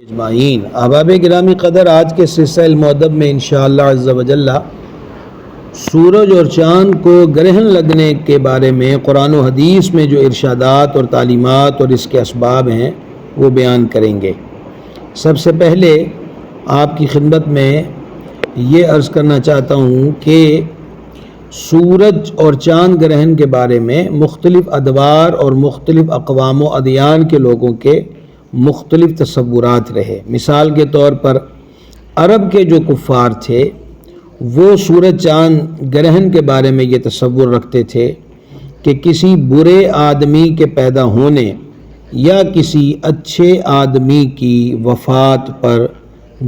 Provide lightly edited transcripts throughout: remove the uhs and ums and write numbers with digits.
اجمعین۔ احباب گرامی قدر، آج کے سلسلہ المؤدب میں انشاءاللہ عز و جل سورج اور چاند کو گرہن لگنے کے بارے میں قرآن و حدیث میں جو ارشادات اور تعلیمات اور اس کے اسباب ہیں وہ بیان کریں گے۔ سب سے پہلے آپ کی خدمت میں یہ عرض کرنا چاہتا ہوں کہ سورج اور چاند گرہن کے بارے میں مختلف ادوار اور مختلف اقوام و ادیان کے لوگوں کے مختلف تصورات رہے۔ مثال کے طور پر عرب کے جو کفار تھے وہ سورج چاند گرہن کے بارے میں یہ تصور رکھتے تھے کہ کسی برے آدمی کے پیدا ہونے یا کسی اچھے آدمی کی وفات پر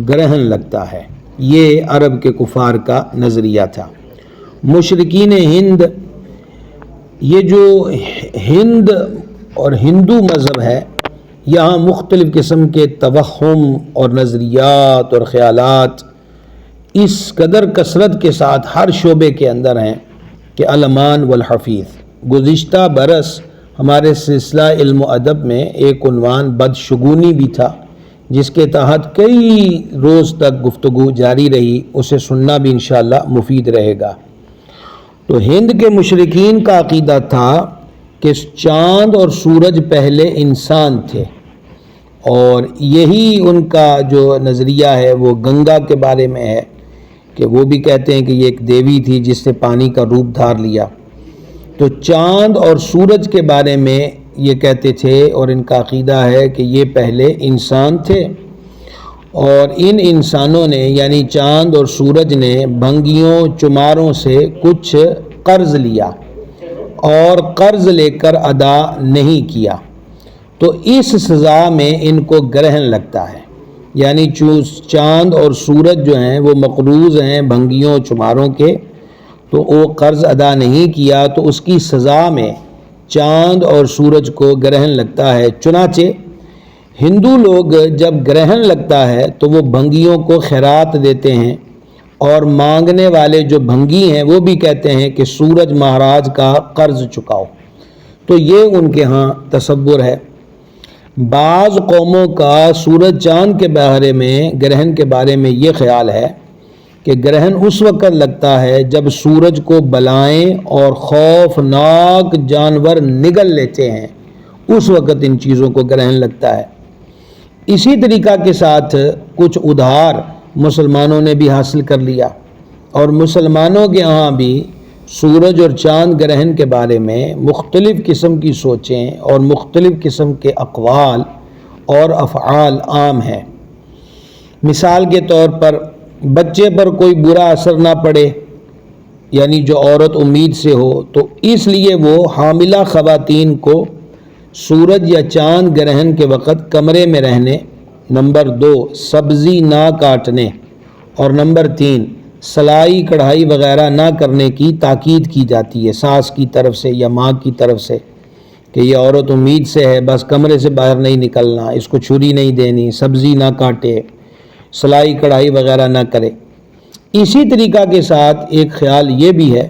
گرہن لگتا ہے۔ یہ عرب کے کفار کا نظریہ تھا۔ مشرکین ہند، یہ جو ہند اور ہندو مذہب ہے، یہاں مختلف قسم کے توہم اور نظریات اور خیالات اس قدر کثرت کے ساتھ ہر شعبے کے اندر ہیں کہ المان والحفیظ۔ گزشتہ برس ہمارے سلسلہ علم و ادب میں ایک عنوان بدشگونی بھی تھا، جس کے تحت کئی روز تک گفتگو جاری رہی، اسے سننا بھی انشاءاللہ مفید رہے گا۔ تو ہند کے مشرکین کا عقیدہ تھا کہ چاند اور سورج پہلے انسان تھے، اور یہی ان کا جو نظریہ ہے وہ گنگا کے بارے میں ہے کہ وہ بھی کہتے ہیں کہ یہ ایک دیوی تھی جس نے پانی کا روپ دھار لیا۔ تو چاند اور سورج کے بارے میں یہ کہتے تھے اور ان کا عقیدہ ہے کہ یہ پہلے انسان تھے، اور ان انسانوں نے یعنی چاند اور سورج نے بھنگیوں چماروں سے کچھ قرض لیا اور قرض لے کر ادا نہیں کیا، تو اس سزا میں ان کو گرہن لگتا ہے۔ یعنی چاند اور سورج جو ہیں وہ مقروض ہیں بھنگیوں چماروں کے، تو وہ قرض ادا نہیں کیا تو اس کی سزا میں چاند اور سورج کو گرہن لگتا ہے۔ چنانچہ ہندو لوگ جب گرہن لگتا ہے تو وہ بھنگیوں کو خیرات دیتے ہیں، اور مانگنے والے جو بھنگی ہیں وہ بھی کہتے ہیں کہ سورج مہاراج کا قرض چکاؤ۔ تو یہ ان کے ہاں تصور ہے۔ بعض قوموں کا سورج چاند کے بارے میں گرہن کے بارے میں یہ خیال ہے کہ گرہن اس وقت لگتا ہے جب سورج کو بلائیں اور خوفناک جانور نگل لیتے ہیں، اس وقت ان چیزوں کو گرہن لگتا ہے۔ اسی طریقہ کے ساتھ کچھ ادھار مسلمانوں نے بھی حاصل کر لیا، اور مسلمانوں کے ہاں بھی سورج اور چاند گرہن کے بارے میں مختلف قسم کی سوچیں اور مختلف قسم کے اقوال اور افعال عام ہیں۔ مثال کے طور پر بچے پر کوئی برا اثر نہ پڑے، یعنی جو عورت امید سے ہو، تو اس لیے وہ حاملہ خواتین کو سورج یا چاند گرہن کے وقت کمرے میں رہنے، نمبر 2 سبزی نہ کاٹنے، اور نمبر 3 سلائی کڑھائی وغیرہ نہ کرنے کی تاکید کی جاتی ہے ساس کی طرف سے یا ماں کی طرف سے، کہ یہ عورت امید سے ہے، بس کمرے سے باہر نہیں نکلنا، اس کو چھری نہیں دینی، سبزی نہ کاٹے، سلائی کڑھائی وغیرہ نہ کرے۔ اسی طریقہ کے ساتھ ایک خیال یہ بھی ہے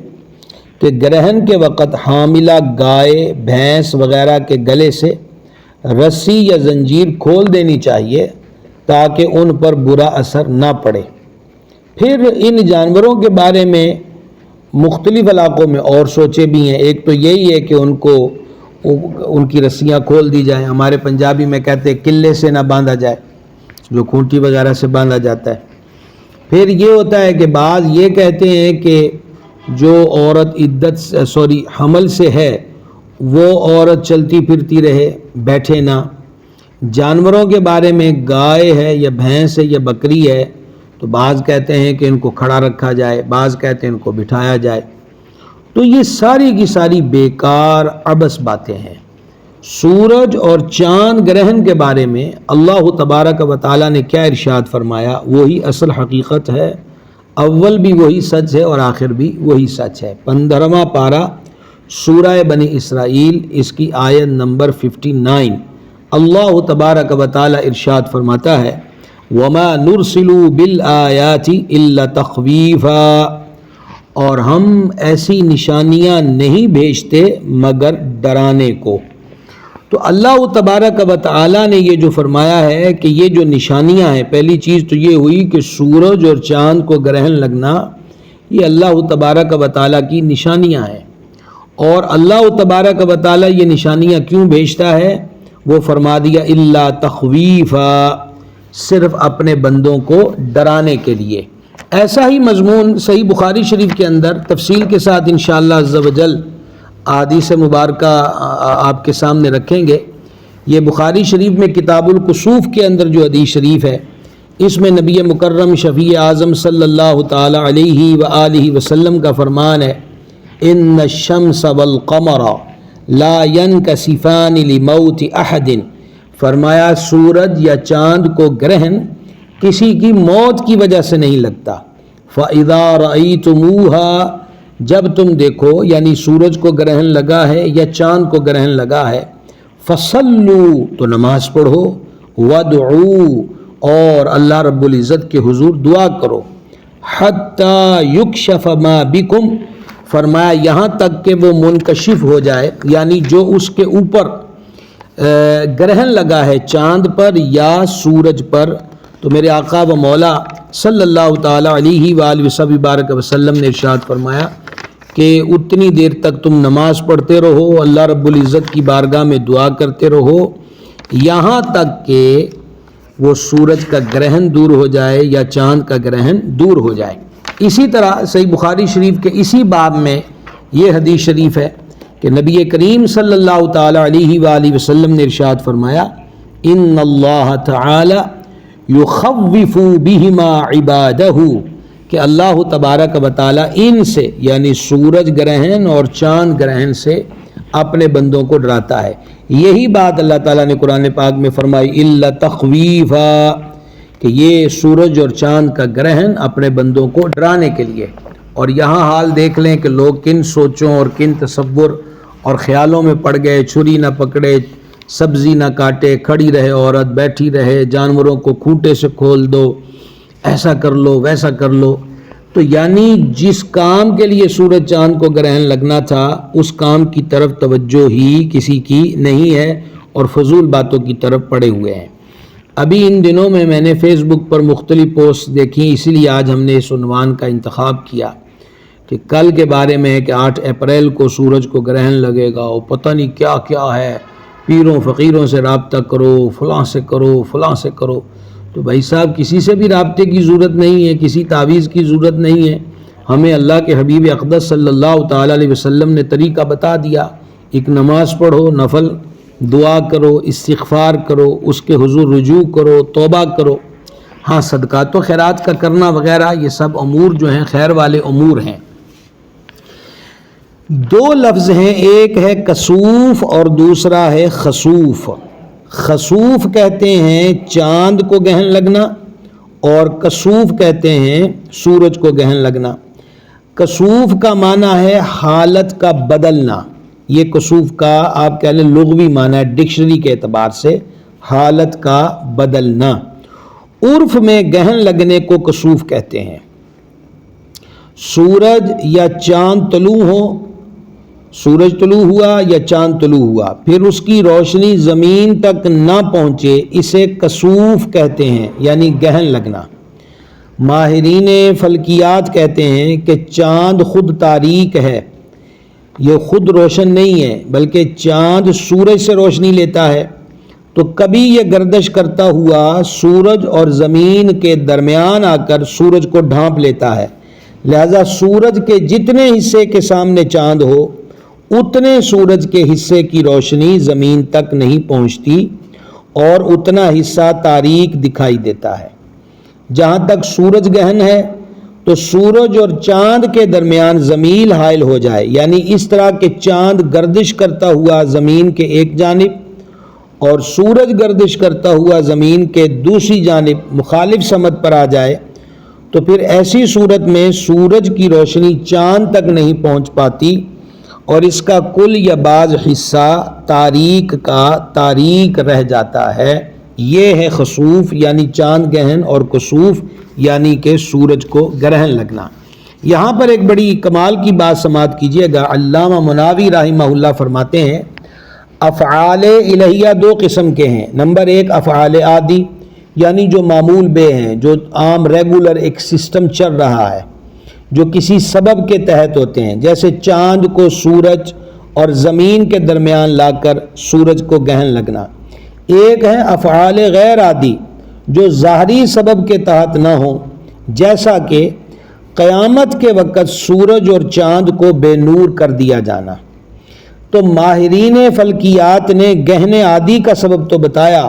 کہ گرہن کے وقت حاملہ گائے بھینس وغیرہ کے گلے سے رسی یا زنجیر کھول دینی چاہیے تاکہ ان پر برا اثر نہ پڑے۔ پھر ان جانوروں کے بارے میں مختلف علاقوں میں اور سوچے بھی ہیں۔ ایک تو یہی ہے کہ ان کی رسیاں کھول دی جائیں، ہمارے پنجابی میں کہتے ہیں قلے سے نہ باندھا جائے، جو کھونٹی وغیرہ سے باندھا جاتا ہے۔ پھر یہ ہوتا ہے کہ بعض یہ کہتے ہیں کہ جو عورت حمل سے ہے وہ عورت چلتی پھرتی رہے، بیٹھے نہ۔ جانوروں کے بارے میں گائے ہے یا بھینس ہے یا بکری ہے تو بعض کہتے ہیں کہ ان کو کھڑا رکھا جائے، بعض کہتے ہیں ان کو بٹھایا جائے۔ تو یہ ساری کی ساری بیکار عبث باتیں ہیں۔ سورج اور چاند گرہن کے بارے میں اللہ تبارک و تعالیٰ نے کیا ارشاد فرمایا، وہی اصل حقیقت ہے، اول بھی وہی سچ ہے اور آخر بھی وہی سچ ہے۔ 15واں پارہ سورہ بنی اسرائیل، اس کی آیت نمبر 59، اللہ تبارک و تعالیٰ ارشاد فرماتا ہے وَمَا نُرْسِلُ بِالْآيَاتِ إِلَّا تَخْوِيفًا، اور ہم ایسی نشانیاں نہیں بھیجتے مگر ڈرانے کو۔ تو تو اللہ تبارک و تعالی نے یہ جو فرمایا ہے کہ یہ جو نشانیاں ہیں، پہلی چیز تو یہ ہوئی کہ سورج اور چاند کو گرہن لگنا یہ اللہ تبارک و تعالی کی نشانیاں ہیں، اور اللہ تبارک و تعالی یہ نشانیاں کیوں بھیجتا ہے؟ وہ فرما دیا الا تخویفا، صرف اپنے بندوں کو ڈرانے کے لیے۔ ایسا ہی مضمون صحیح بخاری شریف کے اندر تفصیل کے ساتھ انشاءاللہ عز و جل احادیث مبارکہ آپ کے سامنے رکھیں گے۔ یہ بخاری شریف میں کتاب الکسوف کے اندر جو حدیث شریف ہے، اس میں نبی مکرم شفیع اعظم صلی اللہ تعالی علیہ وآلہ وسلم کا فرمان ہے، ان الشمس والقمر لا ينکسفان لموت احد، فرمایا سورج یا چاند کو گرہن کسی کی موت کی وجہ سے نہیں لگتا۔ فَإِذَا رَأَيْتُمُوهَا، جب تم دیکھو، یعنی سورج کو گرہن لگا ہے یا چاند کو گرہن لگا ہے، فَصَلُّوا، تو نماز پڑھو، وَادْعُوا، اور اللہ رب العزت کے حضور دعا کرو، حَتَّى يُكْشَفَ مَا بِكُمْ، فرمایا یہاں تک کہ وہ منکشف ہو جائے، یعنی جو اس کے اوپر گرہن لگا ہے چاند پر یا سورج پر، تو میرے آقا و مولا صلی اللہ تعالی علیہ وآلہ وبارک وسلم نے ارشاد فرمایا کہ اتنی دیر تک تم نماز پڑھتے رہو، اللہ رب العزت کی بارگاہ میں دعا کرتے رہو، یہاں تک کہ وہ سورج کا گرہن دور ہو جائے یا چاند کا گرہن دور ہو جائے۔ اسی طرح صحیح بخاری شریف کے اسی باب میں یہ حدیث شریف ہے کہ نبی کریم صلی اللہ تعالی علیہ وآلہ وسلم نے ارشاد فرمایا، ان اللہ تعالی یخوف بہما عبادہ، کہ اللہ تبارک و تعالی ان سے، یعنی سورج گرہن اور چاند گرہن سے اپنے بندوں کو ڈراتا ہے۔ یہی بات اللہ تعالیٰ نے قرآن پاک میں فرمائی، الا تخویفا، کہ یہ سورج اور چاند کا گرہن اپنے بندوں کو ڈرانے کے لیے۔ اور یہاں حال دیکھ لیں کہ لوگ کن سوچوں اور کن تصور اور خیالوں میں پڑ گئے، چھری نہ پکڑے، سبزی نہ کاٹے، کھڑی رہے عورت، بیٹھی رہے، جانوروں کو کھوٹے سے کھول دو، ایسا کر لو ویسا کر لو۔ تو یعنی جس کام کے لیے سورج چاند کو گرہن لگنا تھا اس کام کی طرف توجہ ہی کسی کی نہیں ہے، اور فضول باتوں کی طرف پڑے ہوئے ہیں۔ ابھی ان دنوں میں نے فیس بک پر مختلف پوسٹ دیکھی، اسی لیے آج ہم نے اس عنوان کا انتخاب کیا کہ کل کے بارے میں ہے کہ 8 اپریل کو سورج کو گرہن لگے گا، اور پتہ نہیں کیا کیا ہے، پیروں فقیروں سے رابطہ کرو، فلاں سے کرو، فلاں سے کرو۔ تو بھائی صاحب کسی سے بھی رابطے کی ضرورت نہیں ہے، کسی تعویذ کی ضرورت نہیں ہے، ہمیں اللہ کے حبیب اقدس صلی اللہ تعالی علیہ وسلم نے طریقہ بتا دیا، ایک نماز پڑھو، نفل دعا کرو، استغفار کرو، اس کے حضور رجوع کرو، توبہ کرو۔ ہاں صدقات و خیرات کا کرنا وغیرہ یہ سب امور جو ہیں خیر والے امور ہیں۔ 2 لفظ ہیں، ایک ہے کسوف اور دوسرا ہے خسوف۔ خسوف کہتے ہیں چاند کو گرہن لگنا، اور کسوف کہتے ہیں سورج کو گرہن لگنا۔ کسوف کا معنی ہے حالت کا بدلنا، یہ کسوف کا آپ کہہ لیں لغوی معنی ہے ڈکشنری کے اعتبار سے، حالت کا بدلنا۔ عرف میں گرہن لگنے کو کسوف کہتے ہیں۔ سورج یا چاند طلوع ہو، سورج طلوع ہوا یا چاند طلوع ہوا، پھر اس کی روشنی زمین تک نہ پہنچے، اسے کسوف کہتے ہیں، یعنی گرہن لگنا۔ ماہرین فلکیات کہتے ہیں کہ چاند خود تاریک ہے، یہ خود روشن نہیں ہے، بلکہ چاند سورج سے روشنی لیتا ہے، تو کبھی یہ گردش کرتا ہوا سورج اور زمین کے درمیان آ کر سورج کو ڈھانپ لیتا ہے، لہذا سورج کے جتنے حصے کے سامنے چاند ہو اتنے سورج کے حصے کی روشنی زمین تک نہیں پہنچتی، اور اتنا حصہ تاریک دکھائی دیتا ہے۔ جہاں تک سورج گرہن ہے تو سورج اور چاند کے درمیان زمیل حائل ہو جائے، یعنی اس طرح کہ چاند گردش کرتا ہوا زمین کے ایک جانب اور سورج گردش کرتا ہوا زمین کے دوسری جانب مخالف سمت پر آ جائے، تو پھر ایسی صورت میں سورج کی روشنی چاند تک نہیں پہنچ پاتی، اور اس کا کل یا بعض حصہ تاریک کا تاریک رہ جاتا ہے۔ یہ ہے خسوف یعنی چاند گرہن، اور کسوف یعنی کہ سورج کو گرہن لگنا۔ یہاں پر ایک بڑی کمال کی بات سماعت کیجیے گا، علامہ مناوی رحمہ اللہ فرماتے ہیں، افعال الہیہ دو قسم کے ہیں. نمبر ایک افعال عادی، یعنی جو معمول بے ہیں، جو عام ریگولر ایک سسٹم چل رہا ہے، جو کسی سبب کے تحت ہوتے ہیں، جیسے چاند کو سورج اور زمین کے درمیان لا کر سورج کو گرہن لگنا. ایک ہے افعال غیر عادی جو ظاہری سبب کے تحت نہ ہوں، جیسا کہ قیامت کے وقت سورج اور چاند کو بے نور کر دیا جانا. تو ماہرین فلکیات نے گہن عادی کا سبب تو بتایا،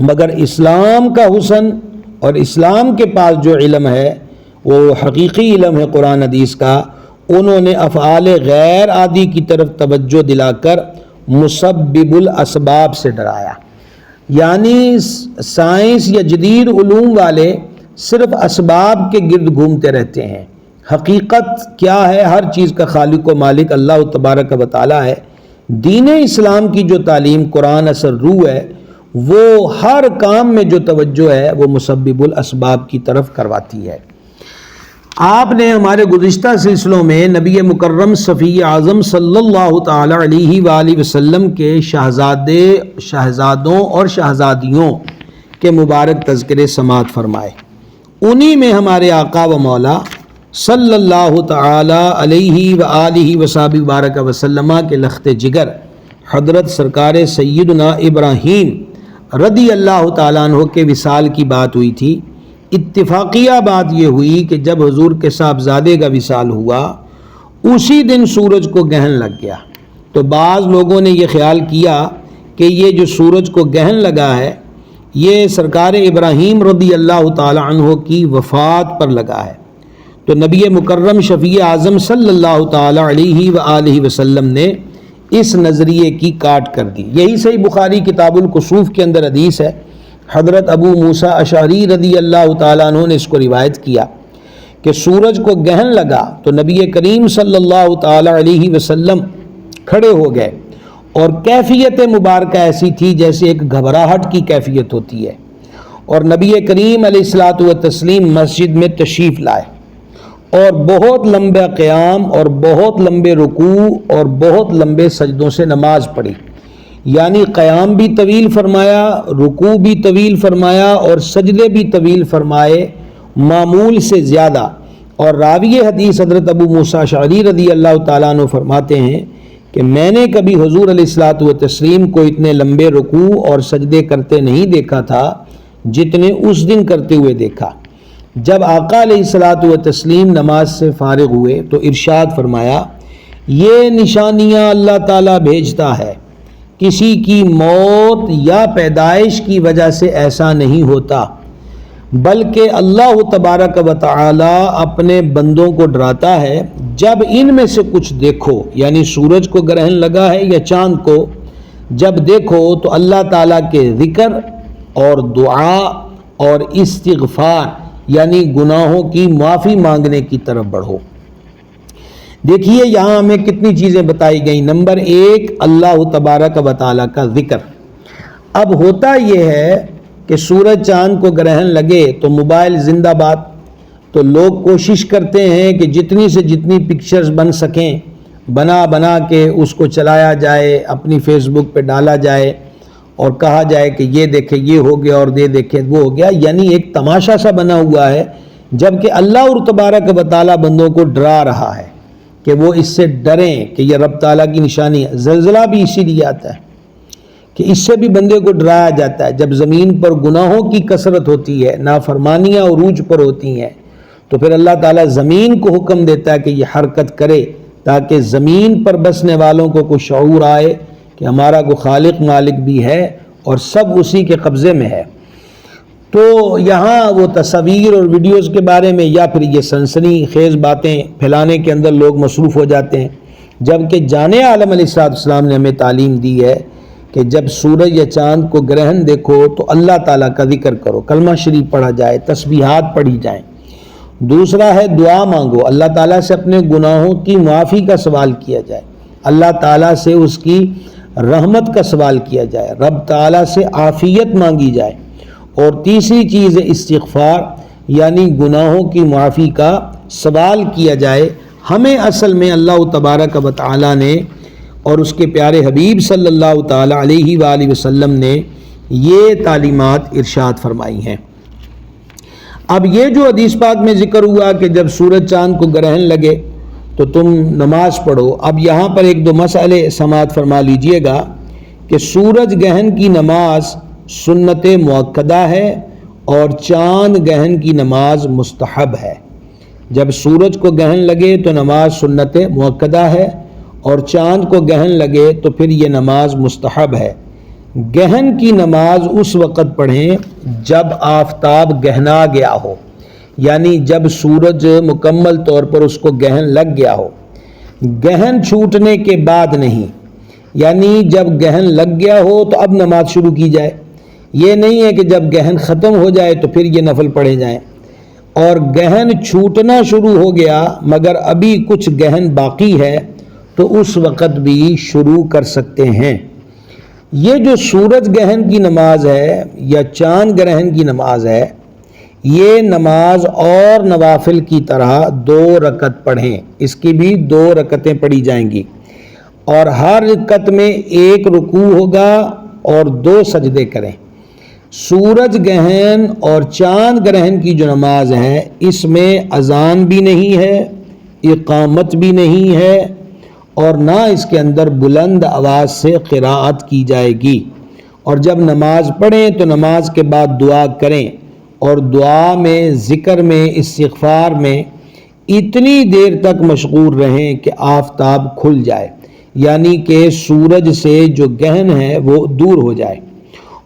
مگر اسلام کا حسن اور اسلام کے پاس جو علم ہے وہ حقیقی علم ہے قرآن حدیث کا، انہوں نے افعال غیر عادی کی طرف توجہ دلا کر مسبب الاسباب سے ڈرایا. یعنی سائنس یا جدید علوم والے صرف اسباب کے گرد گھومتے رہتے ہیں. حقیقت کیا ہے؟ ہر چیز کا خالق و مالک اللہ تبارک و تعالی ہے. دین اسلام کی جو تعلیم قرآن اثر روح ہے، وہ ہر کام میں جو توجہ ہے وہ مسبب الاسباب کی طرف کرواتی ہے. آپ نے ہمارے گزشتہ سلسلوں میں نبی مکرم صفی اعظم صلی اللہ تعالی علیہ وآلہ وسلم کے شہزادوں اور شہزادیوں کے مبارک تذکرے سماعت فرمائے. انہی میں ہمارے آقا و مولا صلی اللہ تعالی علیہ وآلہ وصحبہ بارک وسلم کے لخت جگر حضرت سرکار سیدنا ابراہیم رضی اللہ تعالیٰ عنہ کے وصال کی بات ہوئی تھی. اتفاقیہ بات یہ ہوئی کہ جب حضور کے صاحبزادے کا وصال ہوا اسی دن سورج کو گرہن لگ گیا. تو بعض لوگوں نے یہ خیال کیا کہ یہ جو سورج کو گرہن لگا ہے یہ سرکار ابراہیم رضی اللہ تعالی عنہ کی وفات پر لگا ہے. تو نبی مکرم شفیع اعظم صلی اللہ تعالی علیہ وآلہ وسلم نے اس نظریے کی کاٹ کر دی. یہی صحیح بخاری کتاب الکسوف کے اندر حدیث ہے. حضرت ابو موسیٰ اشعری رضی اللہ تعالیٰ عنہ نے اس کو روایت کیا کہ سورج کو گرہن لگا تو نبی کریم صلی اللہ تعالی علیہ وسلم کھڑے ہو گئے اور کیفیت مبارکہ ایسی تھی جیسے ایک گھبراہٹ کی کیفیت ہوتی ہے. اور نبی کریم علیہ الصلاۃ والتسلیم مسجد میں تشریف لائے اور بہت لمبا قیام اور بہت لمبے رکوع اور بہت لمبے سجدوں سے نماز پڑھی. یعنی قیام بھی طویل فرمایا، رکوع بھی طویل فرمایا اور سجدے بھی طویل فرمائے معمول سے زیادہ. اور راوی حدیث حضرت ابو موسیٰ اشعری رضی اللہ تعالیٰ عنہ فرماتے ہیں کہ میں نے کبھی حضور علیہ الصلوۃ والتسلیم کو اتنے لمبے رکوع اور سجدے کرتے نہیں دیکھا تھا جتنے اس دن کرتے ہوئے دیکھا. جب آقا علیہ الصلوۃ والتسلیم نماز سے فارغ ہوئے تو ارشاد فرمایا، یہ نشانیاں اللہ تعالیٰ بھیجتا ہے، کسی کی موت یا پیدائش کی وجہ سے ایسا نہیں ہوتا، بلکہ اللہ تبارک و تعالی اپنے بندوں کو ڈراتا ہے جب ان میں سے کچھ دیکھو، یعنی سورج کو گرہن لگا ہے یا چاند کو، جب دیکھو تو اللہ تعالیٰ کے ذکر اور دعا اور استغفار یعنی گناہوں کی معافی مانگنے کی طرف بڑھو. دیکھیے یہاں ہمیں کتنی چیزیں بتائی گئیں. نمبر ایک اللہ تبارک و تعالیٰ کا ذکر. اب ہوتا یہ ہے کہ سورج چاند کو گرہن لگے تو موبائل زندہ باد، تو لوگ کوشش کرتے ہیں کہ جتنی سے جتنی پکچرز بن سکیں بنا کے اس کو چلایا جائے، اپنی فیس بک پہ ڈالا جائے اور کہا جائے کہ یہ دیکھیں یہ ہو گیا اور یہ دیکھیں وہ ہو گیا. یعنی ایک تماشا سا بنا ہوا ہے، جبکہ اللہ اور تبارک و تعالیٰ بندوں کو ڈرا رہا ہے کہ وہ اس سے ڈریں کہ یہ رب تعالیٰ کی نشانی ہے. زلزلہ بھی اسی لیے آتا ہے کہ اس سے بھی بندے کو ڈرایا جاتا ہے. جب زمین پر گناہوں کی کثرت ہوتی ہے، نافرمانیاں عروج پر ہوتی ہیں، تو پھر اللہ تعالیٰ زمین کو حکم دیتا ہے کہ یہ حرکت کرے تاکہ زمین پر بسنے والوں کو کوئی شعور آئے کہ ہمارا کوئی خالق مالک بھی ہے اور سب اسی کے قبضے میں ہے. تو یہاں وہ تصاویر اور ویڈیوز کے بارے میں یا پھر یہ سنسنی خیز باتیں پھیلانے کے اندر لوگ مصروف ہو جاتے ہیں، جبکہ جانے عالم علیہ السلام نے ہمیں تعلیم دی ہے کہ جب سورج یا چاند کو گرہن دیکھو تو اللہ تعالیٰ کا ذکر کرو، کلمہ شریف پڑھا جائے، تسبیحات پڑھی جائیں. دوسرا ہے دعا مانگو، اللہ تعالیٰ سے اپنے گناہوں کی معافی کا سوال کیا جائے، اللہ تعالیٰ سے اس کی رحمت کا سوال کیا جائے، رب تعالیٰ سے عافیت مانگی جائے. اور تیسری چیز ہے استغفار، یعنی گناہوں کی معافی کا سوال کیا جائے. ہمیں اصل میں اللہ تبارک و تعالیٰ نے اور اس کے پیارے حبیب صلی اللہ تعالی علیہ وآلہ وسلم نے یہ تعلیمات ارشاد فرمائی ہیں۔ اب یہ جو حدیث پاک میں ذکر ہوا کہ جب سورج چاند کو گرہن لگے تو تم نماز پڑھو، اب یہاں پر ایک دو مسئلے سماعت فرما لیجئے گا کہ سورج گہن کی نماز سنت مؤکدہ ہے اور چاند گہن کی نماز مستحب ہے۔ جب سورج کو گہن لگے تو نماز سنت مؤکدہ ہے اور چاند کو گہن لگے تو پھر یہ نماز مستحب ہے۔ گہن کی نماز اس وقت پڑھیں جب آفتاب گہنا گیا ہو، یعنی جب سورج مکمل طور پر اس کو گہن لگ گیا ہو، گہن چھوٹنے کے بعد نہیں، یعنی جب گہن لگ گیا ہو تو اب نماز شروع کی جائے۔ یہ نہیں ہے کہ جب گہن ختم ہو جائے تو پھر یہ نفل پڑھے جائیں، اور گہن چھوٹنا شروع ہو گیا مگر ابھی کچھ گہن باقی ہے تو اس وقت بھی شروع کر سکتے ہیں۔ یہ جو سورج گہن کی نماز ہے یا چاند گرہن کی نماز ہے، یہ نماز اور نوافل کی طرح 2 رکعت پڑھیں، اس کی بھی 2 رکعتیں پڑھی جائیں گی، اور ہر رکعت میں 1 رکوع ہوگا اور 2 سجدے کریں۔ سورج گہن اور چاند گرہن کی جو نماز ہے اس میں اذان بھی نہیں ہے، اقامت بھی نہیں ہے، اور نہ اس کے اندر بلند آواز سے قراءت کی جائے گی۔ اور جب نماز پڑھیں تو نماز کے بعد دعا کریں، اور دعا میں، ذکر میں، استغفار میں اتنی دیر تک مشغول رہیں کہ آفتاب کھل جائے، یعنی کہ سورج سے جو گہن ہے وہ دور ہو جائے۔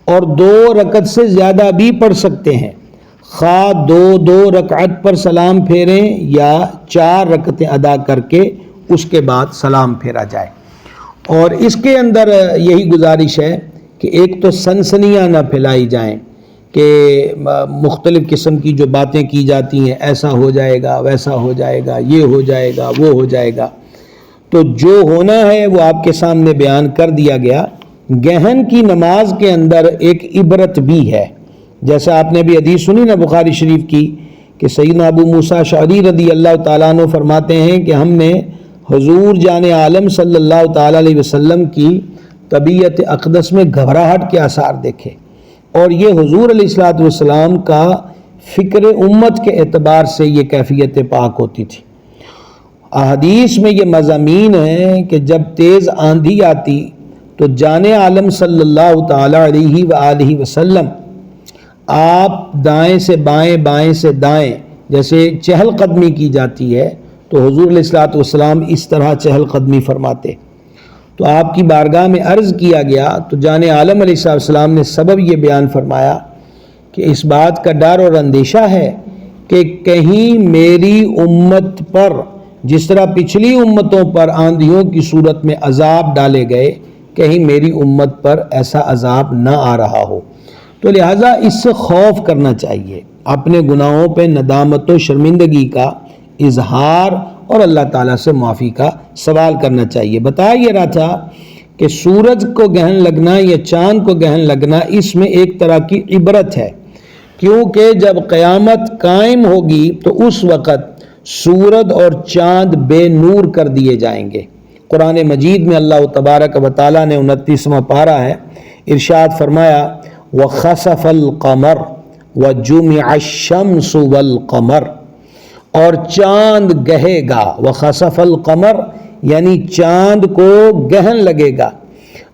اور 2 رکعت سے زیادہ بھی پڑھ سکتے ہیں، خواہ 2 رکعت پر سلام پھیریں یا 4 رکعتیں ادا کر کے اس کے بعد سلام پھیرا جائے۔ اور اس کے اندر یہی گزارش ہے کہ ایک تو سنسنیاں نہ پھیلائی جائیں کہ مختلف قسم کی جو باتیں کی جاتی ہیں، ایسا ہو جائے گا، ویسا ہو جائے گا، یہ ہو جائے گا، وہ ہو جائے گا، تو جو ہونا ہے وہ آپ کے سامنے بیان کر دیا گیا۔ گہن کی نماز کے اندر ایک عبرت بھی ہے، جیسا آپ نے بھی حدیث سنی نا بخاری شریف کی کہ سیدنا ابو موسیٰ اشعری رضی اللہ تعالیٰ عنہ فرماتے ہیں کہ ہم نے حضور جان عالم صلی اللہ تعالیٰ علیہ وسلم کی طبیعت اقدس میں گھبراہٹ کے آثار دیکھے، اور یہ حضور علیہ الصلوۃ والسلام کا فکر امت کے اعتبار سے یہ کیفیت پاک ہوتی تھی۔ احادیث میں یہ مضامین ہیں کہ جب تیز آندھی آتی تو جان عالم صلی اللہ تعالیٰ علیہ وآلہ وسلم آپ دائیں سے بائیں، بائیں سے دائیں جیسے چہل قدمی کی جاتی ہے تو حضور علیہ الصلوۃ والسلام اس طرح چہل قدمی فرماتے۔ تو آپ کی بارگاہ میں عرض کیا گیا تو جان عالم علیہ السلام نے سبب یہ بیان فرمایا کہ اس بات کا ڈر اور اندیشہ ہے کہ کہیں میری امت پر جس طرح پچھلی امتوں پر آندھیوں کی صورت میں عذاب ڈالے گئے، کہیں میری امت پر ایسا عذاب نہ آ رہا ہو۔ تو لہٰذا اس سے خوف کرنا چاہیے، اپنے گناہوں پہ ندامت و شرمندگی کا اظہار اور اللہ تعالیٰ سے معافی کا سوال کرنا چاہیے۔ بتایا یہ رہا تھا کہ سورج کو گہن لگنا یا چاند کو گہن لگنا اس میں ایک طرح کی عبرت ہے، کیونکہ جب قیامت قائم ہوگی تو اس وقت سورج اور چاند بے نور کر دیے جائیں گے۔ قرآن مجید میں اللہ تبارک و تعالیٰ نے 29واں پارہ ہے، ارشاد فرمایا وَخَسَفَ الْقَمَرُ وَجُمِعَ الشَّمْسُ وَالْقَمَرُ، اور چاند گہے گا۔ وَخَسَفَ الْقَمَرُ یعنی چاند کو گہن لگے گا،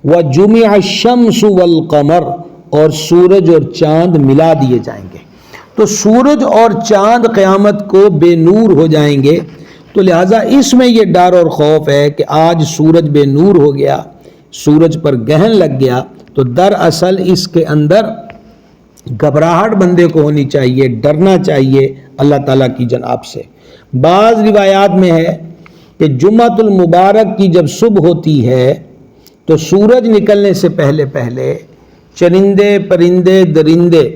وَجُمِعَ الشَّمْسُ وَالْقَمَرُ اور سورج اور چاند ملا دیے جائیں گے۔ تو سورج اور چاند قیامت کو بے نور ہو جائیں گے، تو لہٰذا اس میں یہ ڈر اور خوف ہے کہ آج سورج بے نور ہو گیا، سورج پر گہن لگ گیا، تو دراصل اس کے اندر گھبراہٹ بندے کو ہونی چاہیے، ڈرنا چاہیے اللہ تعالیٰ کی جناب سے۔ بعض روایات میں ہے کہ جمعۃ المبارک کی جب صبح ہوتی ہے تو سورج نکلنے سے پہلے پہلے چرندے، پرندے، درندے،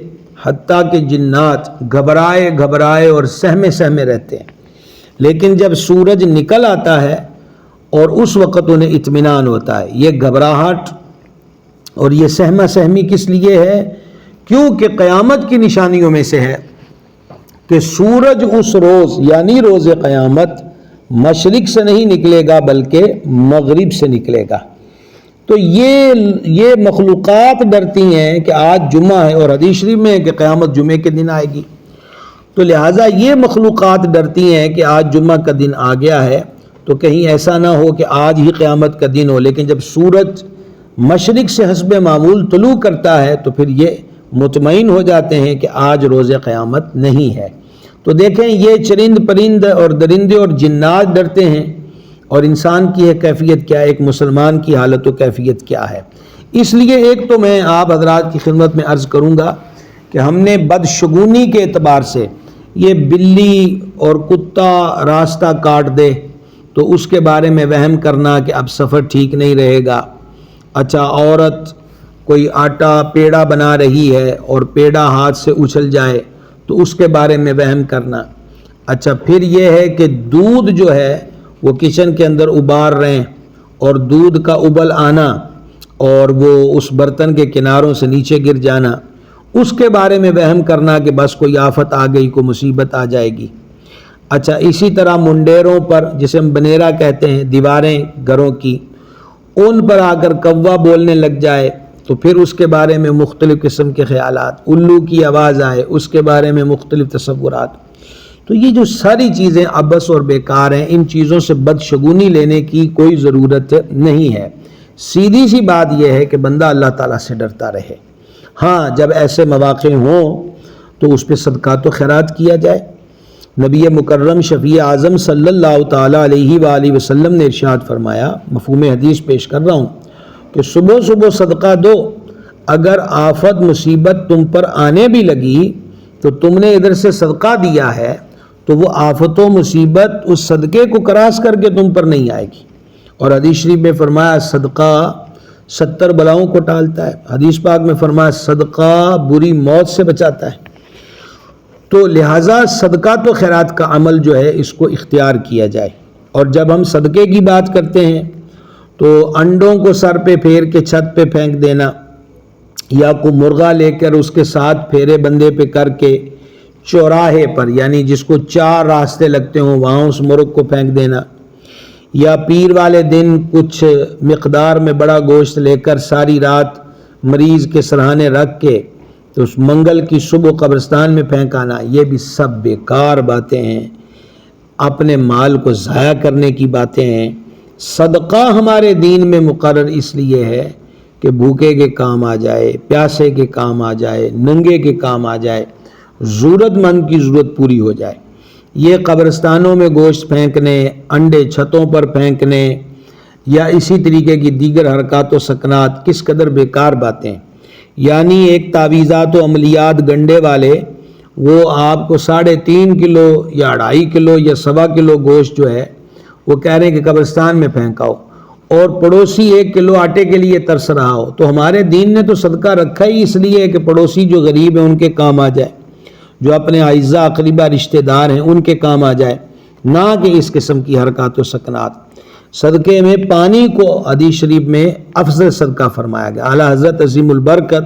حتیٰ کہ جنات گھبرائے گھبرائے اور سہمے سہمے رہتے ہیں، لیکن جب سورج نکل آتا ہے اور اس وقت انہیں اطمینان ہوتا ہے۔ یہ گھبراہٹ اور یہ سہما سہمی کس لیے ہے؟ کیونکہ قیامت کی نشانیوں میں سے ہے کہ سورج اس روز یعنی روز قیامت مشرق سے نہیں نکلے گا بلکہ مغرب سے نکلے گا۔ تو یہ مخلوقات ڈرتی ہیں کہ آج جمعہ ہے، اور حدیث شریف میں ہے کہ قیامت جمعے کے دن آئے گی، تو لہٰذا یہ مخلوقات ڈرتی ہیں کہ آج جمعہ کا دن آ گیا ہے، تو کہیں ایسا نہ ہو کہ آج ہی قیامت کا دن ہو، لیکن جب سورج مشرق سے حسب معمول طلوع کرتا ہے تو پھر یہ مطمئن ہو جاتے ہیں کہ آج روز قیامت نہیں ہے۔ تو دیکھیں یہ چرند پرند اور درندے اور جنات ڈرتے ہیں، اور انسان کی ہے کیفیت کیا ہے، ایک مسلمان کی حالت و کیفیت کیا ہے۔ اس لیے ایک تو میں آپ حضرات کی خدمت میں عرض کروں گا کہ ہم نے بدشگونی کے اعتبار سے یہ بلی اور کتا راستہ کاٹ دے تو اس کے بارے میں وہم کرنا کہ اب سفر ٹھیک نہیں رہے گا، اچھا عورت کوئی آٹا پیڑا بنا رہی ہے اور پیڑا ہاتھ سے اچھل جائے تو اس کے بارے میں وہم کرنا، اچھا پھر یہ ہے کہ دودھ جو ہے وہ کچن کے اندر ابال رہے ہیں اور دودھ کا ابل آنا اور وہ اس برتن کے کناروں سے نیچے گر جانا، اس کے بارے میں وہم کرنا کہ بس کوئی آفت آ گئی، کوئی مصیبت آ جائے گی۔ اچھا اسی طرح منڈیروں پر، جسے ہم بنیرا کہتے ہیں، دیواریں گھروں کی، ان پر آ کر کوا بولنے لگ جائے تو پھر اس کے بارے میں مختلف قسم کے خیالات، الو کی آواز آئے اس کے بارے میں مختلف تصورات۔ تو یہ جو ساری چیزیں عبث اور بیکار ہیں، ان چیزوں سے بدشگونی لینے کی کوئی ضرورت نہیں ہے۔ سیدھی سی بات یہ ہے کہ بندہ اللہ تعالیٰ سے ڈرتا رہے۔ ہاں جب ایسے مواقع ہوں تو اس پہ صدقات و خیرات کیا جائے۔ نبی مکرم شفیع اعظم صلی اللہ تعالیٰ علیہ وآلہ وسلم نے ارشاد فرمایا، مفہوم حدیث پیش کر رہا ہوں، کہ صبح صبح صدقہ دو، اگر آفت مصیبت تم پر آنے بھی لگی تو تم نے ادھر سے صدقہ دیا ہے تو وہ آفت و مصیبت اس صدقے کو کراس کر کے تم پر نہیں آئے گی۔ اور حدیث شریف میں فرمایا صدقہ 70 بلاؤں کو ٹالتا ہے، حدیث پاک میں فرمایا صدقہ بری موت سے بچاتا ہے۔ تو لہٰذا صدقہ تو خیرات کا عمل جو ہے اس کو اختیار کیا جائے۔ اور جب ہم صدقے کی بات کرتے ہیں تو انڈوں کو سر پہ پھیر کے چھت پہ پھینک دینا، یا کوئی مرغا لے کر اس کے ساتھ پھیرے بندے پہ کر کے چوراہے پر، یعنی جس کو 4 راستے لگتے ہوں وہاں اس مرغ کو پھینک دینا، یا پیر والے دن کچھ مقدار میں بڑا گوشت لے کر ساری رات مریض کے سرہانے رکھ کے تو اس منگل کی صبح قبرستان میں پھینک آنا، یہ بھی سب بیکار باتیں ہیں، اپنے مال کو ضائع کرنے کی باتیں ہیں۔ صدقہ ہمارے دین میں مقرر اس لیے ہے کہ بھوکے کے کام آ جائے، پیاسے کے کام آ جائے، ننگے کے کام آ جائے، ضرورت مند کی ضرورت پوری ہو جائے۔ یہ قبرستانوں میں گوشت پھینکنے، انڈے چھتوں پر پھینکنے یا اسی طریقے کی دیگر حرکات و سکنات کس قدر بیکار باتیں، یعنی ایک تعویذات و عملیات گنڈے والے وہ آپ کو 3.5 کلو یا 2.5 کلو یا 1.25 کلو گوشت جو ہے وہ کہہ رہے ہیں کہ قبرستان میں پھینکاؤ، اور پڑوسی 1 کلو آٹے کے لیے ترس رہا ہو۔ تو ہمارے دین نے تو صدقہ رکھا ہی اس لیے کہ پڑوسی جو غریب ہیں ان کے کام آ جائے، جو اپنے اعزاء اقربا رشتہ دار ہیں ان کے کام آ جائے، نہ کہ اس قسم کی حرکات و سکنات۔ صدقے میں پانی کو حدیث شریف میں افضل صدقہ فرمایا گیا۔ اعلیٰ حضرت عظیم البرکت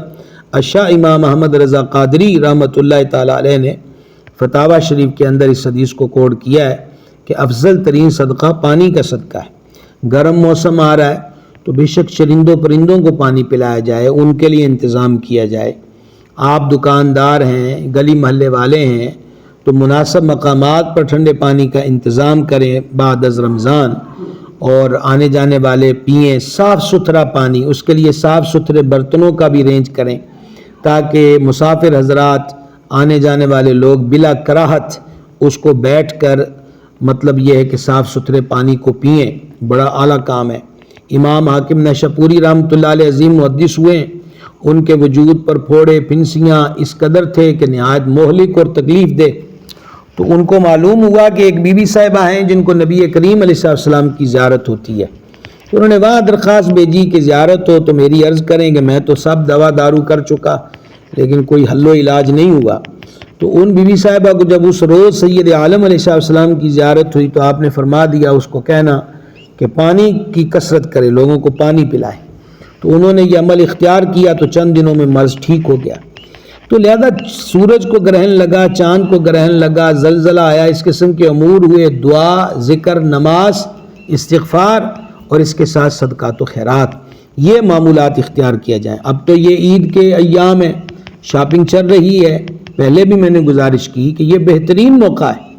الشاہ امام محمد رضا قادری رحمۃ اللہ تعالیٰ علیہ نے فتاوی شریف کے اندر اس حدیث کو کوڈ کیا ہے کہ افضل ترین صدقہ پانی کا صدقہ ہے۔ گرم موسم آ رہا ہے تو بے شک چرندوں پرندوں کو پانی پلایا جائے، ان کے لیے انتظام کیا جائے۔ آپ دکاندار ہیں، گلی محلے والے ہیں تو مناسب مقامات پر ٹھنڈے پانی کا انتظام کریں بعد از رمضان، اور آنے جانے والے پئیں صاف ستھرا پانی، اس کے لیے صاف ستھرے برتنوں کا بھی رینج کریں تاکہ مسافر حضرات، آنے جانے والے لوگ بلا کراہت اس کو بیٹھ کر، مطلب یہ ہے کہ صاف ستھرے پانی کو پئیں، بڑا اعلیٰ کام ہے۔ امام حاکم نیشاپوری رحمۃ اللہ علیہ عظیم محدث ہوئے، ان کے وجود پر پھوڑے پھنسیاں اس قدر تھے کہ نہایت مہلک اور تکلیف دہ۔ تو ان کو معلوم ہوا کہ ایک بی بی صاحبہ ہیں جن کو نبی کریم علیہ السلام کی زیارت ہوتی ہے، تو انہوں نے وہاں درخواست بھیجی کہ زیارت ہو تو میری عرض کریں کہ میں تو سب دوا دارو کر چکا لیکن کوئی حل و علاج نہیں ہوا۔ تو ان بی بی صاحبہ کو جب اس روز سید عالم علیہ السلام کی زیارت ہوئی تو آپ نے فرما دیا اس کو کہنا کہ پانی کی کثرت کرے، لوگوں کو پانی پلائے۔ تو انہوں نے یہ عمل اختیار کیا تو چند دنوں میں مرض ٹھیک ہو گیا۔ تو لہذا سورج کو گرہن لگا، چاند کو گرہن لگا، زلزلہ آیا، اس قسم کے امور ہوئے، دعا، ذکر، نماز، استغفار اور اس کے ساتھ صدقات و خیرات، یہ معمولات اختیار کیا جائیں۔ اب تو یہ عید کے ایام ہیں، شاپنگ چل رہی ہے، پہلے بھی میں نے گزارش کی کہ یہ بہترین موقع ہے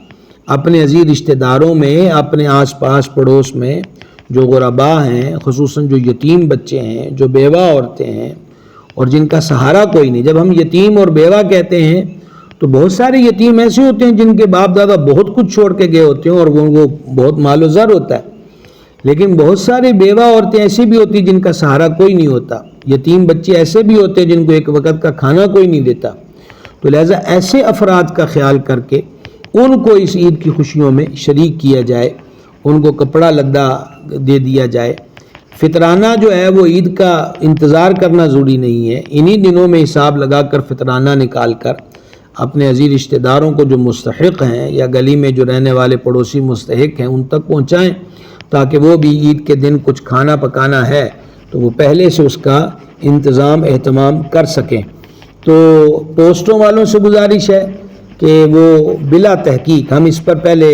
اپنے عزیز رشتہ داروں میں، اپنے آس پاس پڑوس میں جو غرباء ہیں، خصوصاً جو یتیم بچے ہیں، جو بیوہ عورتیں ہیں اور جن کا سہارا کوئی نہیں۔ جب ہم یتیم اور بیوہ کہتے ہیں تو بہت سارے یتیم ایسے ہوتے ہیں جن کے باپ دادا بہت کچھ چھوڑ کے گئے ہوتے ہیں اور وہ بہت مال و زر ہوتا ہے، لیکن بہت سارے بیوہ عورتیں ایسی بھی ہوتی جن کا سہارا کوئی نہیں ہوتا، یتیم بچے ایسے بھی ہوتے ہیں جن کو ایک وقت کا کھانا کوئی نہیں دیتا۔ تو لہٰذا ایسے افراد کا خیال کر کے ان کو اس عید کی خوشیوں میں شریک کیا جائے، ان کو کپڑا لدا دے دیا جائے۔ فطرانہ جو ہے وہ عید کا انتظار کرنا ضروری نہیں ہے، انہی دنوں میں حساب لگا کر فطرانہ نکال کر اپنے عزیز رشتہ داروں کو جو مستحق ہیں یا گلی میں جو رہنے والے پڑوسی مستحق ہیں ان تک پہنچائیں، تاکہ وہ بھی عید کے دن کچھ کھانا پکانا ہے تو وہ پہلے سے اس کا انتظام اہتمام کر سکیں۔ تو پوسٹوں والوں سے گزارش ہے کہ وہ بلا تحقیق، ہم اس پر پہلے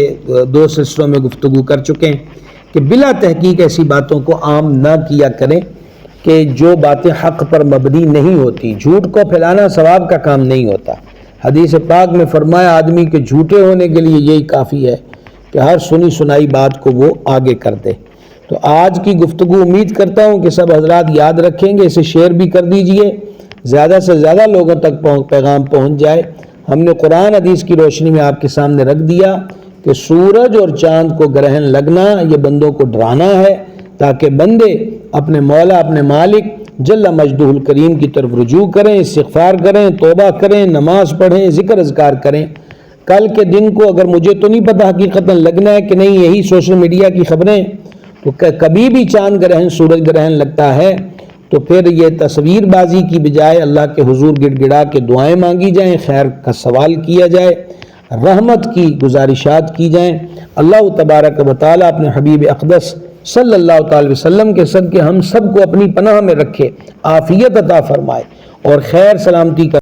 2 سلسلوں میں گفتگو کر چکے ہیں کہ بلا تحقیق ایسی باتوں کو عام نہ کیا کریں کہ جو باتیں حق پر مبنی نہیں ہوتی۔ جھوٹ کو پھیلانا ثواب کا کام نہیں ہوتا۔ حدیث پاک میں فرمایا آدمی کے جھوٹے ہونے کے لیے یہی کافی ہے کہ ہر سنی سنائی بات کو وہ آگے کر دے۔ تو آج کی گفتگو امید کرتا ہوں کہ سب حضرات یاد رکھیں گے، اسے شیئر بھی کر دیجئے، زیادہ سے زیادہ لوگوں تک پیغام پہنچ جائے۔ ہم نے قرآن حدیث کی روشنی میں آپ کے سامنے رکھ دیا کہ سورج اور چاند کو گرہن لگنا یہ بندوں کو ڈرانا ہے، تاکہ بندے اپنے مولا، اپنے مالک جل مجدہ الکریم کی طرف رجوع کریں، استغفار کریں، توبہ کریں، نماز پڑھیں، ذکر اذکار کریں۔ کل کے دن کو اگر مجھے تو نہیں پتہ حقیقتاً لگنا ہے کہ نہیں، یہی سوشل میڈیا کی خبریں، تو کبھی بھی چاند گرہن، سورج گرہن لگتا ہے تو پھر یہ تصویر بازی کی بجائے اللہ کے حضور گڑ گڑا کے دعائیں مانگی جائیں، خیر کا سوال کیا جائے، رحمت کی گزارشات کی جائیں۔ اللہ تبارک و تعالیٰ اپنے حبیب اقدس صلی اللہ تعالی وسلم کے صدقے ہم سب کو اپنی پناہ میں رکھے، عافیت عطا فرمائے اور خیر سلامتی کا